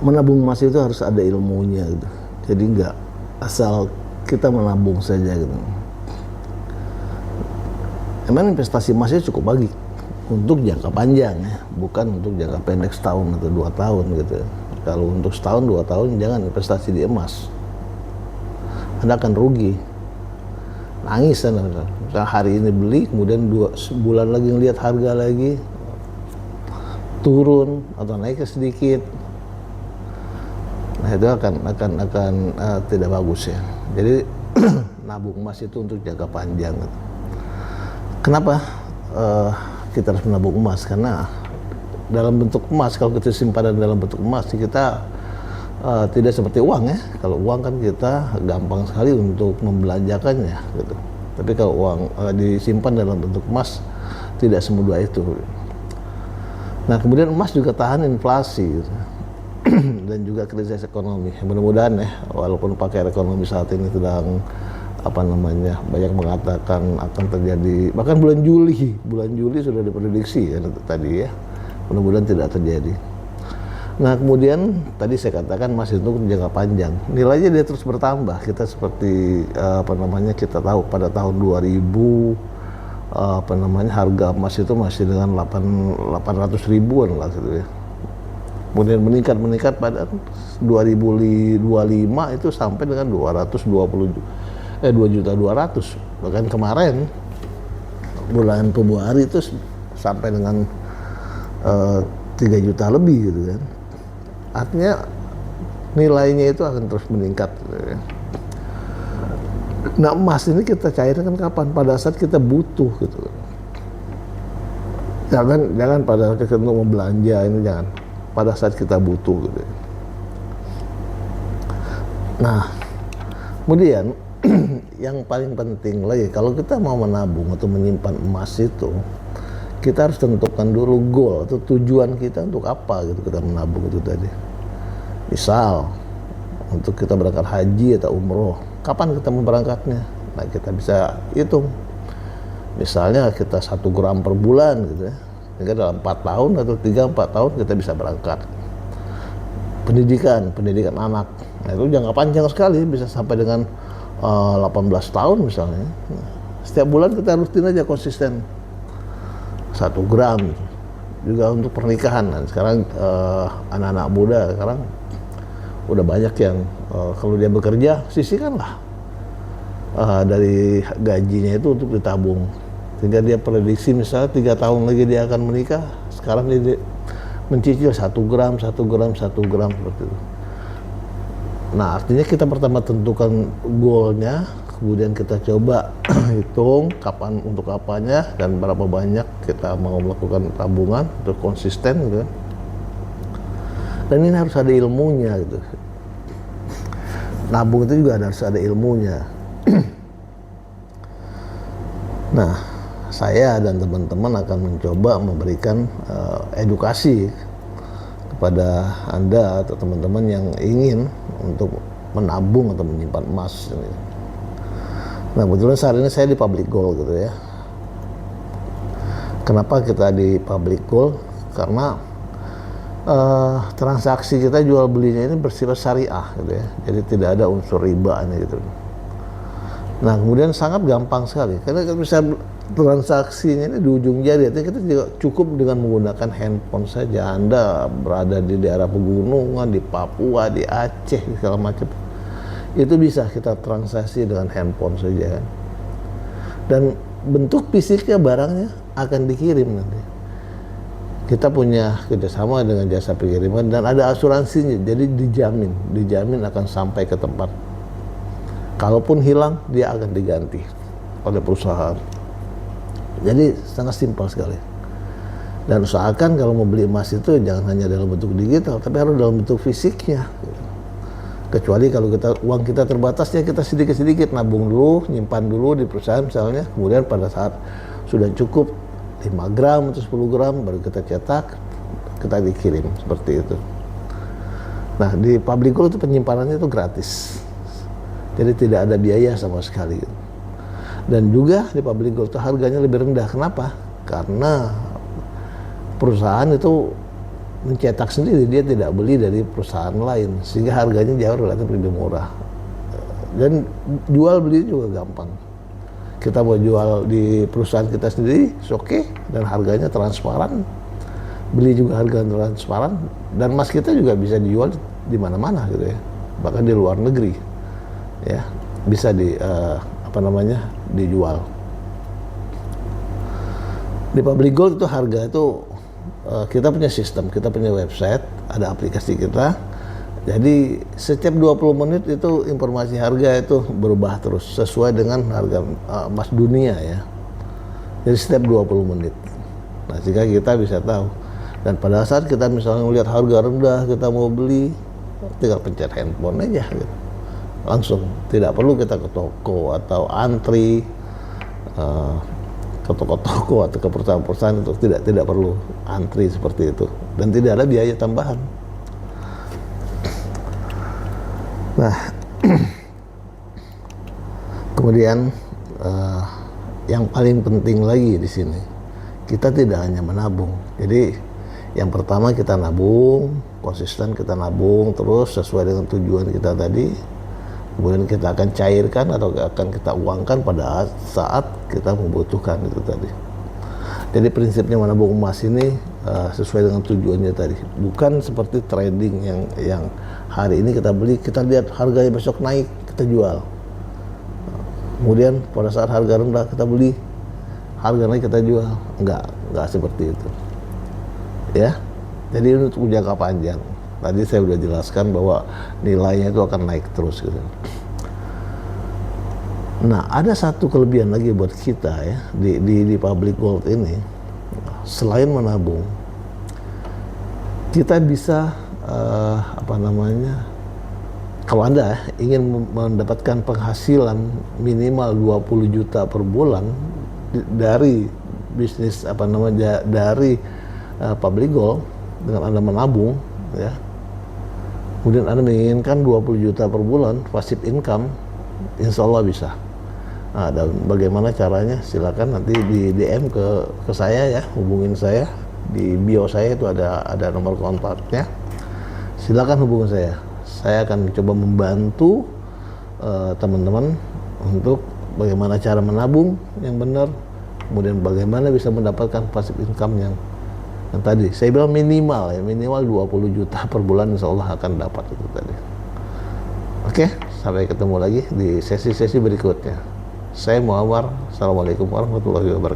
menabung emas itu harus ada ilmunya gitu. Jadi nggak asal kita menabung saja gitu. Emang investasi emasnya cukup bagi untuk jangka panjang ya, bukan untuk jangka pendek setahun atau 2 tahun gitu. Kalau untuk setahun 2 tahun jangan investasi di emas, Anda akan rugi, nangis Anda. Misalnya hari ini beli, kemudian 2 bulan lagi ngelihat harga lagi turun atau naik sedikit. Nah itu akan tidak bagus ya. Jadi nabung emas itu untuk jangka panjang. Kenapa kita harus menabung emas? Karena dalam bentuk emas, kalau kita simpanan dalam bentuk emas, kita tidak seperti uang ya. Kalau uang kan kita gampang sekali untuk membelanjakannya gitu. Tapi kalau uang disimpan dalam bentuk emas, tidak semudah itu. Nah kemudian emas juga tahan inflasi gitu. Dan juga krisis ekonomi. Mudah-mudahan ya, walaupun pakar ekonomi saat ini sedang banyak mengatakan akan terjadi, bahkan bulan Juli sudah diprediksi ya tadi ya, mudah-mudahan tidak terjadi. Nah kemudian tadi saya katakan masih untuk jangka panjang, nilainya dia terus bertambah. Kita seperti kita tahu pada tahun 2000 harga emas itu masih dengan 800 ribuan lah gitu ya. Kemudian meningkat pada 2025 itu sampai dengan 2.200.000. Bahkan kemarin bulan Februari itu sampai dengan 3 juta lebih gitu kan. Artinya nilainya itu akan terus meningkat gitu ya. Nah emas ini kita cairkan kapan? Pada saat kita butuh gitu. Jangan pada saat kita untuk membelanja, ini jangan. Pada saat kita butuh gitu. Nah kemudian yang paling penting lagi, kalau kita mau menabung atau menyimpan emas itu, kita harus tentukan dulu goal atau tujuan kita untuk apa gitu kita menabung itu tadi. Misal untuk kita berangkat haji atau umroh, kapan kita mau berangkatnya? Nah kita bisa hitung, misalnya kita 1 gram per bulan gitu ya, sehingga dalam 4 tahun atau 3-4 tahun kita bisa berangkat. Pendidikan anak, nah itu jangka panjang sekali, bisa sampai dengan 18 tahun misalnya. Nah, setiap bulan kita rutin aja konsisten 1 gram gitu. Juga untuk pernikahan. Nah, sekarang anak-anak muda sekarang udah banyak yang kalau dia bekerja sisihkanlah dari gajinya itu untuk ditabung, sehingga dia prediksi misalnya 3 tahun lagi dia akan menikah, sekarang dia mencicil 1 gram seperti itu. Nah artinya kita pertama tentukan goalnya, kemudian kita coba hitung kapan untuk apanya dan berapa banyak kita mau melakukan tabungan untuk konsisten gitu. Dan ini harus ada ilmunya gitu. Nabung itu juga harus ada ilmunya. Nah saya dan teman-teman akan mencoba memberikan edukasi kepada Anda atau teman-teman yang ingin untuk menabung atau menyimpan emas. Nah kebetulan saat ini saya di Public Gold gitu ya. Kenapa kita di Public Gold? Karena transaksi kita jual belinya ini bersifat syariah gitu ya. Jadi tidak ada unsur ribanya gitu. Nah kemudian sangat gampang sekali, karena kita bisa transaksinya ini di ujung jari. Artinya kita juga cukup dengan menggunakan handphone saja. Anda berada di daerah pegunungan, di Papua, di Aceh, segala macam, itu bisa kita transaksi dengan handphone saja kan. Dan bentuk fisiknya barangnya akan dikirim nanti. Kita punya kerjasama dengan jasa pengiriman dan ada asuransinya, jadi dijamin akan sampai ke tempat. Kalaupun hilang, dia akan diganti oleh perusahaan. Jadi sangat simpel sekali. Dan usahakan kalau mau beli emas itu jangan hanya dalam bentuk digital, tapi harus dalam bentuk fisiknya. Kecuali kalau uang kita terbatas, ya kita sedikit-sedikit nabung dulu, nyimpan dulu di perusahaan misalnya. Kemudian pada saat sudah cukup 5 gram atau 10 gram baru kita cetak, kita dikirim seperti itu. Nah di Public Gold itu penyimpanannya itu gratis. Jadi tidak ada biaya sama sekali. Dan juga di Public Gold itu harganya lebih rendah. Kenapa? Karena perusahaan itu mencetak sendiri, dia tidak beli dari perusahaan lain, sehingga harganya jauh relatif lebih murah. Dan jual beli juga gampang. Kita mau jual di perusahaan kita sendiri, oke, dan harganya transparan. Beli juga harga transparan, dan emas kita juga bisa dijual di mana-mana gitu ya, bahkan di luar negeri ya, bisa dijual. Di Public Gold itu harga itu kita punya sistem, kita punya website, ada aplikasi kita. Jadi setiap 20 menit itu informasi harga itu berubah terus sesuai dengan harga emas dunia ya. Jadi setiap 20 menit. Nah, sehingga kita bisa tahu. Dan pada saat kita misalnya melihat harga rendah, kita mau beli, tinggal pencet handphone aja gitu. Langsung, tidak perlu kita ke toko atau antri ke toko-toko atau ke perusahaan-perusahaan, itu tidak perlu antri seperti itu, dan tidak ada biaya tambahan. Nah, kemudian yang paling penting lagi di sini, kita tidak hanya menabung. Jadi yang pertama kita nabung, konsisten kita nabung terus sesuai dengan tujuan kita tadi. Kemudian kita akan cairkan atau akan kita uangkan pada saat kita membutuhkan itu tadi. Jadi prinsipnya menabung emas ini sesuai dengan tujuannya tadi. Bukan seperti trading yang hari ini kita beli, kita lihat harganya besok naik, kita jual. Kemudian pada saat harga rendah kita beli, harga naik kita jual. Enggak seperti itu. Ya. Jadi untuk jangka panjang. Tadi saya sudah jelaskan bahwa nilainya itu akan naik terus gitu. Nah, ada satu kelebihan lagi buat kita ya di Public Gold ini. Selain menabung, kita bisa kalau Anda ingin mendapatkan penghasilan minimal 20 juta per bulan dari bisnis dari Public Gold dengan Anda menabung ya. Kemudian Anda menginginkan 20 juta per bulan passive income, insya Allah bisa. Nah, dan bagaimana caranya? Silakan nanti di DM ke saya ya, hubungin saya. Di bio saya itu ada nomor kontaknya. Silakan hubungi saya. Saya akan mencoba membantu teman-teman untuk bagaimana cara menabung yang benar, kemudian bagaimana bisa mendapatkan passive income yang tadi saya bilang minimal 20 juta per bulan, insya Allah akan dapat itu tadi. Oke, sampai ketemu lagi di sesi-sesi berikutnya. Saya Muammar. Assalamualaikum warahmatullahi wabarakatuh.